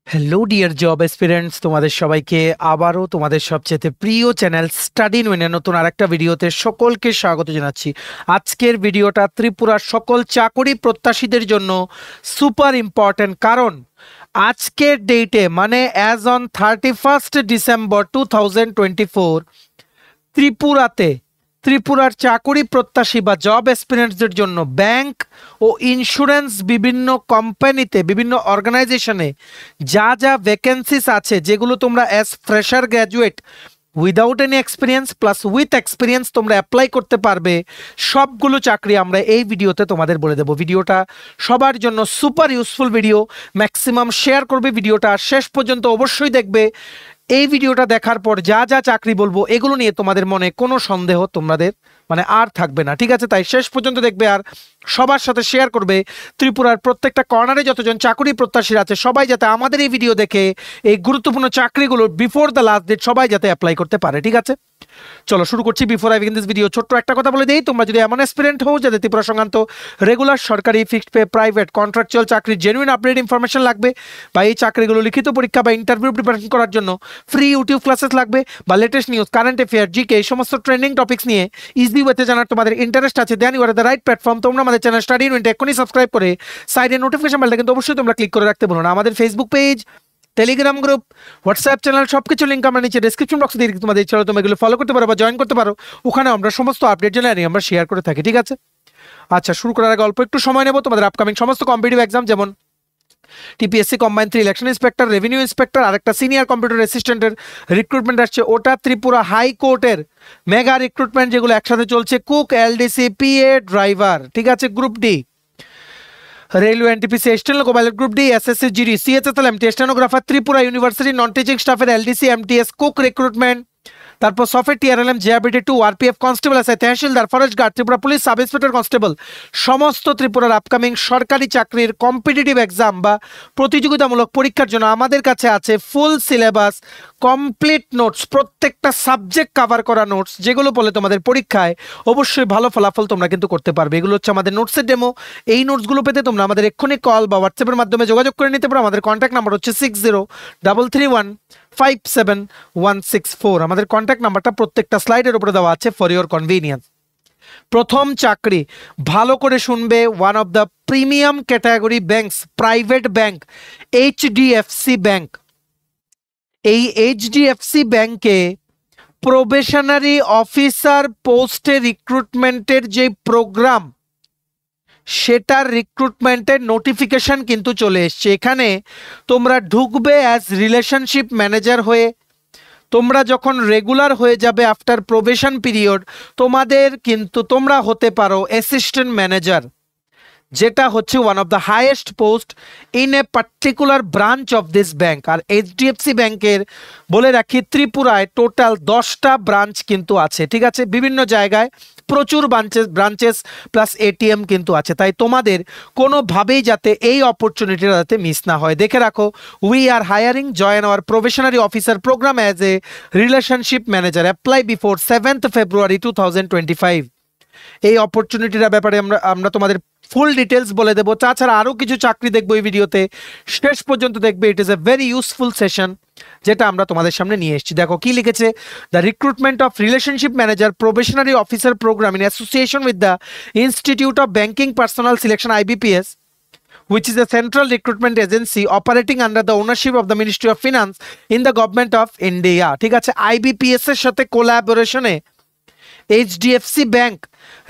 Hello dear job এসপিরেন্টস, তোমাদের সবাইকে আবারও তোমাদের সবচেয়ে প্রিয় চ্যানেল স্টাডি ইন উইনের নতুন আরেকটা ভিডিওতে সকলকে স্বাগত জানাচ্ছি। আজকের ভিডিওটা ত্রিপুরার সকল চাকরি প্রত্যাশীদের জন্য সুপার ইম্পর্টেন্ট, কারণ আজকের ডেটে মানে অ্যাজ অন 31 ডিসেম্বর 2024 ত্রিপুরার চাকরি প্রত্যাশী বা জব এসপিরেন্টসদের জন্য ব্যাংক ও ইন্স্যুরেন্স বিভিন্ন কোম্পানিতে বিভিন্ন অর্গানাইজেশনে যা যা ভ্যাকেন্সিস আছে, যেগুলো তোমরা as fresher graduate without any experience plus with experience তোমরা অ্যাপ্লাই করতে পারবে, সবগুলো চাকরি আমরা এই ভিডিওতে তোমাদের বলে দেবো। ভিডিওটা সবার জন্য super useful video, maximum share করবে ভিডিওটা, শেষ পর্যন্ত অবশ্যই দেখবে। এই ভিডিওটা দেখার পর যা যা চাকরি বলবো এগুলো নিয়ে তোমাদের মনে কোনো সন্দেহ তোমাদের আর থাকবে না, ঠিক আছে? তাই শেষ পর্যন্ত দেখবে আর সবার সাথে শেয়ার করবে। ত্রিপুরার প্রত্যেকটা কর্নারে যতজন চাকরি প্রত্যাশীরা আছে সবাই যাতে আমাদের এই ভিডিও দেখে এই গুরুত্বপূর্ণ চাকরিগুলো বিফোর দ্য লাস্ট ডেট সবাই যাতে অ্যাপ্লাই করতে পারে, ঠিক আছে? চলো শুরু করছি। Before I begin this video ছোট্ট একটা কথা বলে দিই, তোমরা যদি এমন অ্যাসপিরেন্ট হও যাদের ত্রিপুরা সংক্রান্ত রেগুলার সরকারি ফিক্সড পে প্রাইভেট কন্ট্রাকচুয়াল চাকরির জেনুইন আপডেট ইনফরমেশন লাগবে, বা এই চাকরিগুলো লিখিত পরীক্ষা বা ইন্টারভিউ প্রিপারেশন করার জন্য ফ্রি ইউটিউব ক্লাসেস লাগবে, বা latest news current affair GK এই সমস্ত ট্রেন্ডিং টপিক্স নিয়ে ইজি ওয়েতে জানার তোমাদের ইন্টারেস্ট আছে, then you are the right platform. তোমরা আমাদের চ্যানেল স্টাডি ইন উইনটা এখনই সাবস্ক্রাইব করে সাইডে নোটিফিকেশন বেলটা কিন্তু অবশ্যই তোমরা ক্লিক করে রাখতে বলো না। আমাদের Facebook page, Telegram group, WhatsApp channel সবকিছু লিঙ্ক আমরা নিচে ডেসক্রিপশন বক্সে দিয়ে তোমাদের ইচ্ছা হলে তোমরা এগুলো ফলো করতে পারো বা জয়েন করতে পারো, ওখানে আমরা সমস্ত আপডেট জানাই আমরা শেয়ার করে থাকি, ঠিক আছে? আচ্ছা, শুরু করার আগে অল্প একটু সময় নেব। তোমাদের আপকামিং সমস্ত কম্পিটিটিভ এক্সাম যেমন TPSC combine 3 election inspector, revenue inspector আর একটা সিনিয়র কম্পিউটার অ্যাসিস্ট্যান্টের রিক্রুটমেন্ট আসছে, ওটা ত্রিপুরা হাইকোর্টের মেগা রিক্রুটমেন্ট যেগুলো একসাথে চলছে, কুক, এলডিসি, পিএ, ড্রাইভার, ঠিক আছে? Group D railway, NTPC, external copilot, group D, SSC, GD, CHSL, MT, stenographer, Tripura university non teaching স্টাফের এলডিসি, এমটিএস, কুক রিক্রুটমেন্ট, তারপর software TRLM, JRBT 2, RPF constable আছে, tehsildar, forest guard, Tripura police sub inspector constable, সমস্ত ত্রিপুরার upcoming সরকারি চাকরির competitive exam বা প্রতিযোগিতামূলক পরীক্ষার জন্য আমাদের কাছে আছে ফুল সিলেবাস, কমপ্লিট নোটস, প্রত্যেকটা সাবজেক্ট কভার করা নোটস, যেগুলো বলে তোমাদের পরীক্ষায় অবশ্যই ভালো ফলাফল তোমরা কিন্তু করতে পারবে। এগুলো হচ্ছে আমাদের নোটসের ডেমো। এই নোটসগুলো পেতে তোমরা আমাদের এক্ষুনি কল বা হোয়াটসঅ্যাপের মাধ্যমে যোগাযোগ করে নিতে পারো। আমাদের কন্ট্যাক্ট নাম্বার হচ্ছে 6033157164। আমাদের কন্ট্যাক্ট নাম্বারটা প্রত্যেকটা স্লাইডের উপরে দেওয়া আছে ফর ইওর কনভিনিয়েন্স। প্রথম চাকরি, ভালো করে শুনবে, one of the premium category banks, private bank HDFC bank. এই এইচডিএফসি ব্যাংকে প্রবেশনারি অফিসার পোস্টে রিক্রুটমেন্টের যে প্রোগ্রাম, সেটার রিক্রুটমেন্টের নোটিফিকেশন কিন্তু চলে এসছে। এখানে তোমরা ঢুকবে অ্যাজ রিলেশনশিপ ম্যানেজার হয়ে। তোমরা যখন রেগুলার হয়ে যাবে আফটার প্রবেশন পিরিয়ড, তোমরা হতে পারো অ্যাসিস্ট্যান্ট ম্যানেজার, যেটা হচ্ছে one of the highest post in a particular branch of this bank. আর এইচডিএফসি ব্যাংকের বলে রাখি ত্রিপুরায় টোটাল 10টা ব্রাঞ্চ কিন্তু আছে, ঠিক আছে? বিভিন্ন জায়গায় প্রচুর ব্রাঞ্চেস প্লাস এটিএম কিন্তু আছে। তাই তোমাদের কোনোভাবেই যাতে এই অপরচুনিটিটা যাতে মিস না হয়, দেখে রাখো। We are hiring, join our probationary officer program as a relationship manager, apply before 7th February 2025। এই অপরচুনিটির ব্যাপারে আমরা তোমাদের ফুল ডিটেলস বলে দেবো। তাছাড়া আরও কিছু চাকরি দেখবো এই ভিডিওতে, শেষ পর্যন্ত দেখবে। It is a very useful session যেটা আমরা তোমাদের সামনে নিয়ে এসেছি। দেখো কি লিখেছে, the recruitment of relationship manager probationary officer program in association with the institute of banking personal selection IBPS, which is a central recruitment agency operating under the ownership of the Ministry of Finance in the Government of India, ঠিক আছে? IBPS এর সাথে কোলাবোরেশনে HDFC bank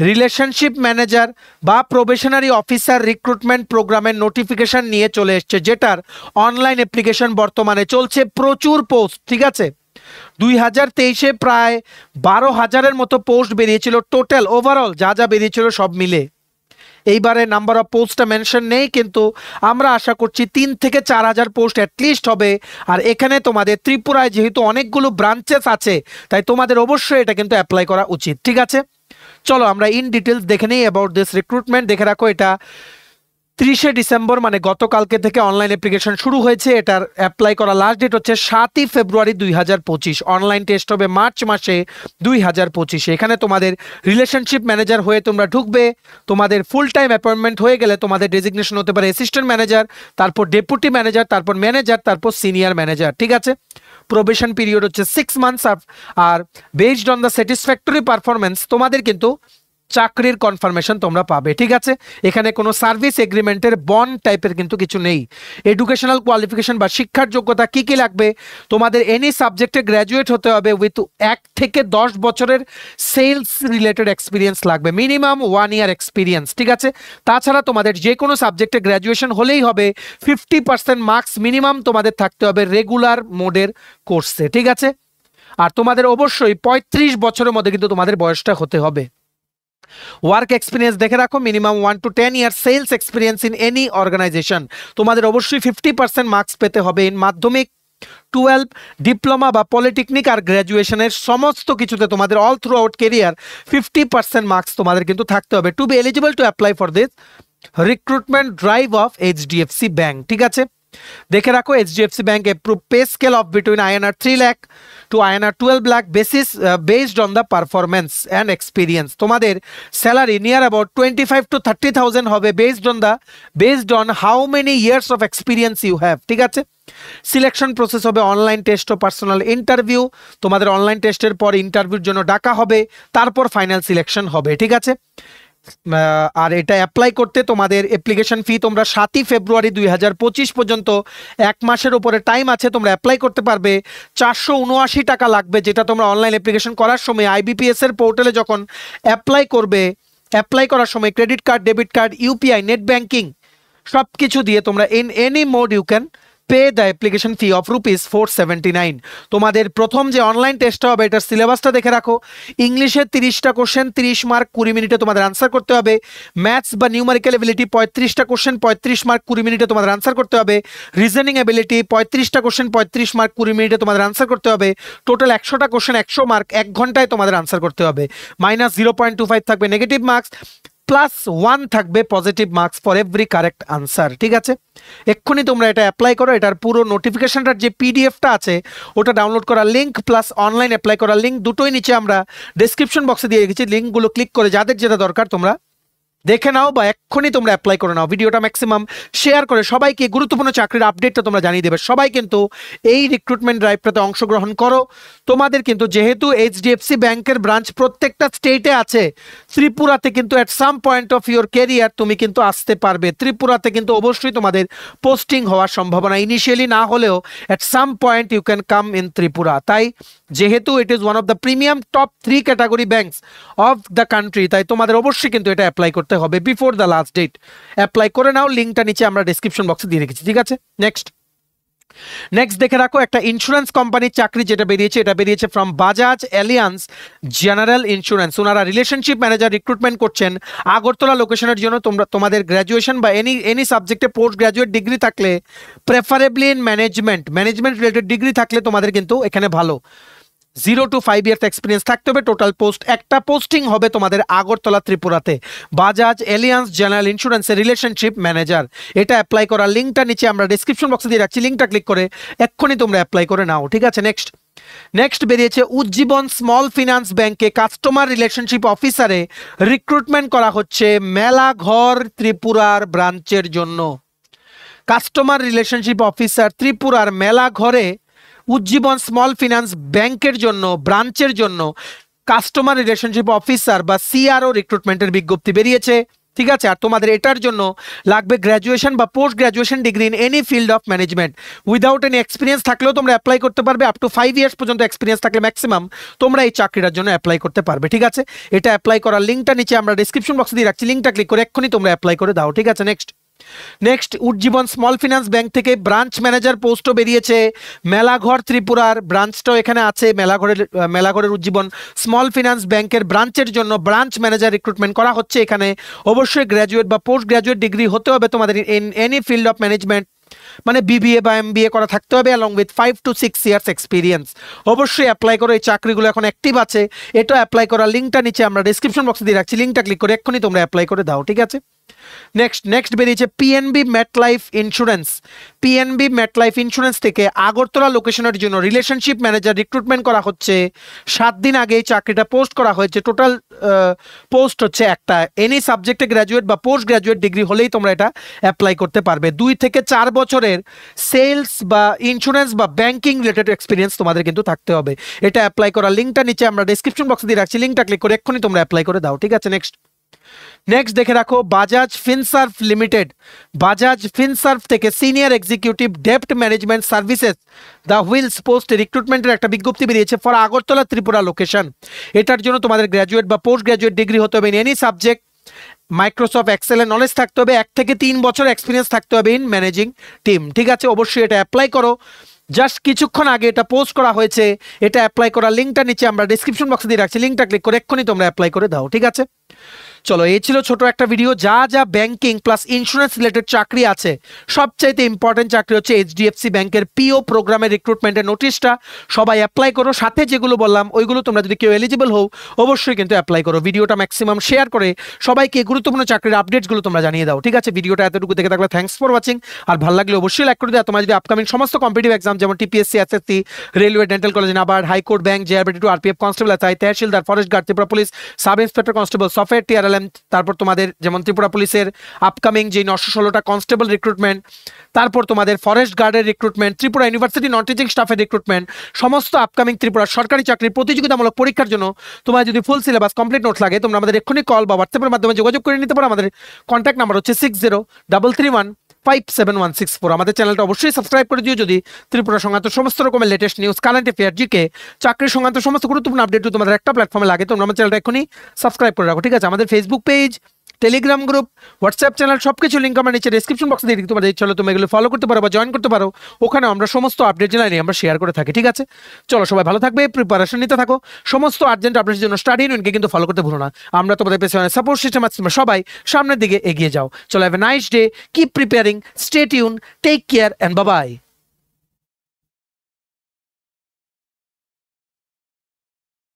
relationship manager বা probationary officer recruitment প্রোগ্রামের notification নিয়ে চলে এসছে, যেটার অনলাইন অ্যাপ্লিকেশন বর্তমানে চলছে। প্রচুর পোস্ট, ঠিক আছে? 2023-এ প্রায় 12,000-এর মতো পোস্ট বেরিয়েছিল টোটাল, ওভারঅল যা যা বেরিয়েছিল সব মিলে। এইবারে নাম্বার অফ পোস্টটা মেনশন নেই, কিন্তু আমরা আশা করছি 3 থেকে 4,000 পোস্ট অ্যাটলিস্ট হবে। আর এখানে তোমাদের ত্রিপুরায় যেহেতু অনেকগুলো ব্রাঞ্চেস আছে, তাই তোমাদের অবশ্যই এটা কিন্তু অ্যাপ্লাই করা উচিত, ঠিক আছে? চলো আমরা ইন ডিটেলস দেখে নিই অ্যাবাউট দিস রিক্রুটমেন্ট। দেখে রাখো, এটা 30শে ডিসেম্বর মানে গতকালকে থেকে অনলাইন অ্যাপ্লিকেশন শুরু হয়েছে। এটার অ্যাপ্লাই করা লাস্ট ডেট হচ্ছে 7ই ফেব্রুয়ারি 2025। অনলাইন টেস্ট হবে মার্চ মাসে 2025। এখানে তোমাদের রিলেশনশিপ ম্যানেজার হয়ে তোমরা ঢুকবে। তোমাদের ফুল টাইম অ্যাপয়েন্টমেন্ট হয়ে গেলে তোমাদের ডেজিগনেশন হতে পারে অ্যাসিস্ট্যান্ট ম্যানেজার, তারপর ডেপুটি ম্যানেজার, তারপর ম্যানেজার, তারপর সিনিয়র ম্যানেজার। ঠিক আছে, প্রবেশন পিরিয়ড হচ্ছে 6 মান্থস। আর based on the satisfactory performance তোমাদের কিন্তু চাকরির কনফার্মেশন তোমরা পাবে। ঠিক আছে, এখানে কোনো সার্ভিস এগ্রিমেন্টের বন্ড টাইপের কিন্তু কিছু নেই। এডুকেশনাল কোয়ালিফিকেশন বা শিক্ষার যোগ্যতা কি কি লাগবে? তোমাদের এনি সাবজেক্টে গ্র্যাজুয়েট হতে হবে উইথ 1 থেকে 10 বছরের সেলস রিলেটেড এক্সপিরিয়েন্স লাগবে, মিনিমাম 1 ইয়ার এক্সপিরিয়েন্স। ঠিক আছে, তাছাড়া তোমাদের যে কোনো সাবজেক্টে গ্র্যাজুয়েশন হলেই হবে। 50% মার্কস মিনিমাম তোমাদের থাকতে হবে রেগুলার মোডের কোর্সে। ঠিক আছে, আর তোমাদের অবশ্যই 35 বছরের মধ্যে কিন্তু তোমাদের বয়সটা হতে হবে। ওয়ার্ক এক্সপিরিয়েন্স দেখে রাখো, minimum 1 to 10 year sales experience in any organization. তোমাদের অবশ্যই 50% মার্কস পেতে হবে ইন মাধ্যমিক, 12, ডিপ্লোমা বা পলিটেকনিক আর গ্র্যাজুয়েশনের সমস্ত কিছুতে তোমাদের all throughout career 50% marks তোমাদের কিন্তু থাকতে হবে to be eligible to apply for this recruitment drive of HDFC bank. ঠিক আছে, দেখে রাখো HDFC bank approve pay scale of between INR 3 lakh to INR 12 lakh basis based on the performance and experience. তোমাদের salary near about 25 to 30,000 হবে based on how many years of experience you have. ঠিক আছে, selection process হবে online test ও personal interview. তোমাদের online টেস্টের পর ইন্টারভিউর জন্য ডাকা হবে, তারপর ফাইনাল সিলেকশন হবে। ঠিক আছে, আর এটা অ্যাপ্লাই করতে তোমাদের অ্যাপ্লিকেশন ফি তোমরা 7ই ফেব্রুয়ারি 2025 পর্যন্ত 1 মাসের উপরে টাইম আছে, তোমরা অ্যাপ্লাই করতে পারবে। 479 টাকা লাগবে, যেটা তোমরা অনলাইন অ্যাপ্লিকেশন করার সময় IBPS এর পোর্টালে যখন অ্যাপ্লাই করবে, অ্যাপ্লাই করার সময় credit card, debit card, UPI, net banking সব কিছু দিয়ে তোমরা in any mode you can pay the application fee of ₹479। তোমাদের প্রথম যে অনলাইন টেস্টটা হবে এটার সিলেবাসটা দেখে রাখো। ইংলিশে 30টা কোশ্চেন, 30 মার্ক, 20 মিনিটে তোমাদের আনসার করতে হবে। ম্যাথস বা নিউমেরিক্যাল এবিলিটি 35টা কোশ্চেন, 35 মার্ক, 20 মিনিটে তোমাদের আনসার করতে হবে। রিজনিং এবিলিটি 35টা কোশ্চেন, 35 মার্ক, 20 মিনিটে তোমাদের আনসার করতে হবে। টোটাল 100টা কোশ্চেন, 100 মার্ক, 1 ঘন্টায় তোমাদের আনসার করতে হবে। -0.25 থাকবে নেগেটিভ মার্কস, +1 থাকবে positive marks for every correct answer. ঠিক আছে, এক্ষুনি তোমরা এটা অ্যাপ্লাই করো। এটার পুরো নোটিফিকেশনটার যে পিডিএফটা আছে ওটা ডাউনলোড করার লিঙ্ক প্লাস অনলাইন অ্যাপ্লাই করার লিঙ্ক দুটোই নিচে আমরা ডেসক্রিপশন বক্সে দিয়ে রেখেছি। লিঙ্কগুলো ক্লিক করে যাদের যেটা দরকার তোমরা দেখে নাও বা এক্ষুনি তোমরা অ্যাপ্লাই করে নাও। ভিডিওটা ম্যাক্সিমাম শেয়ার করে সবাইকে গুরুত্বপূর্ণ চাকরির আপডেটটা তোমরা জানিয়ে দেবে। সবাই কিন্তু এই রিক্রুটমেন্ট ড্রাইভটাতে অংশগ্রহণ করো। তোমাদের কিন্তু যেহেতু এইচডিএফসি ব্যাংকের ব্রাঞ্চ প্রত্যেকটা স্টেটে আছে, ত্রিপুরাতে কিন্তু at some point of your career তুমি কিন্তু আসতে পারবে। ত্রিপুরাতে কিন্তু অবশ্যই তোমাদের পোস্টিং হওয়ার সম্ভাবনা, ইনিশিয়ালি না হলেও at some point you can come in Tripura. তাই যেহেতু it is one of the premium top 3 category banks of the country, তাই তোমাদের অবশ্যই কিন্তু এটা অ্যাপ্লাই করতে হবে before the last date. Apply করে নাও, লিঙ্কটা নিচে আমরা ডেসক্রিপশন বক্সে দিয়ে রেখেছি। ঠিক আছে, নেক্সট দেখে রাখো একটা ইন্স্যুরেন্স কোম্পানির চাকরি যেটা বেরিয়েছে, এটা বেরিয়েছে from Bajaj Allianz general insurance. ওনারা রিলেশনশিপ ম্যানেজার রিক্রুটমেন্ট করছেন আগরতলা লোকেশনের জন্য। তোমাদের গ্র্যাজুয়েশন বা এনি সাবজেক্টে পোস্ট গ্র্যাজুয়েট ডিগ্রি থাকলে, preferably in management related degree থাকলে তোমাদের কিন্তু এখানে ভালো 0 to 5 ইয়ার্স এক্সপিরিয়েন্স থাকতে হবে। টোটাল পোস্ট একটা পোস্টিং হবে তোমাদের আগরতলা ত্রিপুরাতে, বাজাজ এলিয়ান্স জেনারেল ইন্স্যুরেন্সের রিলেশনশিপ ম্যানেজার। এটা অ্যাপ্লাই করার লিঙ্কটা নিচে আমরা ডিসক্রিপশন বক্সে দিয়ে রাখছি, লিঙ্কটা ক্লিক করে এক্ষুনি তোমরা অ্যাপ্লাই করে নাও। ঠিক আছে, নেক্সট বেরিয়েছে উজ্জীবন স্মল ফিনান্স ব্যাংকে কাস্টমার রিলেশনশিপ অফিসারে রিক্রুটমেন্ট করা হচ্ছে মেলাঘর ত্রিপুরার ব্রাঞ্চের জন্য। কাস্টমার রিলেশনশিপ অফিসার ত্রিপুরার মেলাঘরে উজ্জীবন স্মল ফিনান্স ব্যাংকের জন্য ব্রাঞ্চের জন্য কাস্টমার রিলেশনশিপ অফিসার বা CRO রিক্রুটমেন্টের বিজ্ঞপ্তি বেরিয়েছে। ঠিক আছে, আর তোমাদের এটার জন্য লাগবে গ্র্যাজুয়েশন বা post graduation degree in any field of management. Without any experience থাকলেও তোমরা অ্যাপ্লাই করতে পারবে। আপ টু 5 ইয়ার্স পর্যন্ত এক্সপিরিয়েন্স থাকলে ম্যাক্সিমাম তোমরা এই চাকরিটার জন্য অ্যাপ্লাই করতে পারবে। ঠিক আছে, এটা অ্যাপ্লাই করার লিঙ্কটা নিচে আমরা ডিসক্রিপশন বক্সে দিয়ে রাখছি, লিঙ্কটা ক্লিক করে এক্ষুনি তোমরা অ্যাপ্লাই করে দাও। ঠিক আছে, next Ujjivan small finance bank থেকে ব্রাঞ্চ ম্যানেজার পোস্টও বেরিয়েছে মেলাঘর ত্রিপুরার। ব্রাঞ্চটাও এখানে আছে মেলাঘরের উজ্জীবন স্মল ফিনান্স ব্যাংকের ব্রাঞ্চের জন্য ব্রাঞ্চ ম্যানেজার রিক্রুটমেন্ট করা হচ্ছে। এখানে অবশ্যই গ্র্যাজুয়েট বা পোস্ট গ্র্যাজুয়েট ডিগ্রি হতে হবে তোমাদের in any field of management. মানে বিবিএ বা এমবিএ করা থাকতে হবে along with 5 to 6 years experience. অবশ্যই অ্যাপ্লাই করো, এই চাকরিগুলো এখন অ্যাক্টিভ আছে। এটা অ্যাপ্লাই করার লিঙ্কটা নিচে আমরা ডেসক্রিপশন বক্সে দিয়ে রাখছি, লিঙ্কটা ক্লিক করে এক্ষুনি তোমরা অ্যাপ্লাই করে দাও, ঠিক আছে। নেক্সট বেরিয়েছে PNB MetLife insurance. PNB MetLife insurance থেকে আগরতলা লোকেশনের জন্য রিলেশনশিপ ম্যানেজার রিক্রুটমেন্ট করা হচ্ছে। 7 দিন আগে এই চাকরিটা পোস্ট করা হয়েছে। টোটাল পোস্ট হচ্ছে একটা। এনি সাবজেক্টে গ্র্যাজুয়েট বা পোস্ট গ্র্যাজুয়েট ডিগ্রি হলেই তোমরা এটা অ্যাপ্লাই করতে পারবে। 2 থেকে 4 বছরের সেলস বা ইন্স্যুরেন্স বা ব্যাংকিং রিলেটেড এক্সপিরিয়েন্স তোমাদের কিন্তু থাকতে হবে। এটা অ্যাপ্লাই করার লিঙ্কটা নিচে আমরা ডেসক্রিপশন বক্সে দিয়ে রাখছি, লিঙ্কটা ক্লিক করে এক্ষুনি তোমরা অ্যাপ্লাই করে দাও, ঠিক আছে। নেক্সট দেখে রাখো বাজাজ ফিনসার্ভ লিমিটেড। বাজাজ ফিনসার্ভ থেকে সিনিয়র এক্সিকিউটিভ ডেপ্ট management services the wheels post রিক্রুটমেন্টের একটা বিজ্ঞপ্তি বেরিয়েছে ফর আগরতলা ত্রিপুরা লোকেশন। এটার জন্য তোমাদের গ্র্যাজুয়েট বা পোস্ট গ্র্যাজুয়েট ডিগ্রি হতে হবে ইন এনি সাবজেক্ট। মাইক্রোসফট এক্সেলের নলেজ থাকতে হবে, 1 থেকে 3 বছর এক্সপিরিয়েন্স থাকতে হবে ইন ম্যানেজিং টিম, ঠিক আছে। অবশ্যই এটা অ্যাপ্লাই করো। জাস্ট কিছুক্ষণ আগে এটা পোস্ট করা হয়েছে। এটা অ্যাপ্লাই করার লিঙ্কটা নিচে আমরা ডেসক্রিপশন বক্সে দিয়ে রাখছি, লিঙ্কটা ক্লিক করে এক্ষুনি তোমরা অ্যাপ্লাই করে দাও, ঠিক আছে। চলো, এই ছিল ছোট একটা ভিডিও। যা ব্যাংকিং প্লাস ইন্স্যুরেন্স রিলেটেড চাকরি আছে, সবচাইতে ইম্পর্টেন্ট চাকরি হচ্ছে এইচডিএফসি ব্যাংকের পিও প্রোগ্রামের রিক্রুটমেন্টের নোটিশটা। সবাই অ্যাপ্লাই করো। সাথে যেগুলো বললাম ওইগুলো তোমরা যদি কেউ এলিজিবল হও অবশ্যই কিন্তু অ্যাপ্লাই করো। ভিডিওটা ম্যাক্সিমাম শেয়ার করে সবাইকে গুরুত্বপূর্ণ চাকরির আপডেটসগুলো তোমরা জানিয়ে দাও, ঠিক আছে। ভিডিওটা এতটুকু দেখে থাকলে থ্যাঙ্কস ফর ওয়াচিং। আর ভালো লাগলে অবশ্যই লাইক করে দাও। তোমার যদি আপকামিং সমস্ত কম্পিটিটিভ এক্সাম যেমন TPSC, SSC, railway, dental college, NABARD, high court, bank, JRBT two, RPF, constable, SI, tehsildar, forest guard, Tripura police, sub inspector constable, software, TRLM, তারপর তোমাদের যেমন ত্রিপুরা পুলিশের আপকামিং যে 916টা কনস্টেবল রিক্রুটমেন্ট, তারপর তোমাদের ফরেস্ট গার্ডের recruitment, Tripura university non teaching স্টাফের রিক্রুটমেন্ট, সমস্ত আপকামিং ত্রিপুরা সরকারি চাকরির প্রতিযোগিতামূলক পরীক্ষার জন্য তোমার যদি ফুল সিলেবাস কমপ্লিট নোট লাগে তোমরা আমাদের এক্ষুনি কল বা হোয়াটসঅ্যাপের মাধ্যমে যোগাযোগ করে নিতে পারো। আমাদের কন্ট্যাক্ট নাম্বার হচ্ছে 6033157164। আমাদের চ্যানেলটা অবশ্যই সাবস্ক্রাইব করে দিও যদি ত্রিপুরা সংক্রান্ত সমস্ত রকমের latest news, current affair, GK, চাকরি সংক্রান্ত সমস্ত গুরুত্বপূর্ণ আপডেট তোমাদের একটা প্ল্যাটফর্মে লাগে। তোমরা আমার চ্যানেলটা এখনই সাবস্ক্রাইব করে রাখো, ঠিক আছে। আমাদের Facebook page, Telegram group, WhatsApp channel সবকিছু লিঙ্ক আমার নিচে ডেসক্রিপশন বক্সে দিয়ে দিই। তোমাদের ইচ্ছা হলে তুমি এগুলো ফলো করতে পারো বা জয়েন করতে পারো। ওখানে আমরা সমস্ত আপডেট জানাই আমরা শেয়ার করে থাকি, ঠিক আছে। চলো, সবাই ভালো থাকবে, প্রিপারেশন নিতে থাকো। সমস্ত আর্জেন্ট আপডেটের জন্য স্টাডি ইউনিয়নকে কিন্তু ফলো করতে ভুলো না। আমরা তোমাদের পেছনে সাপোর্ট সিস্টেম আছে, সবাই সামনের দিকে এগিয়ে যাও। চলো, have a nice day, keep preparing, stay tune, take care and bye by.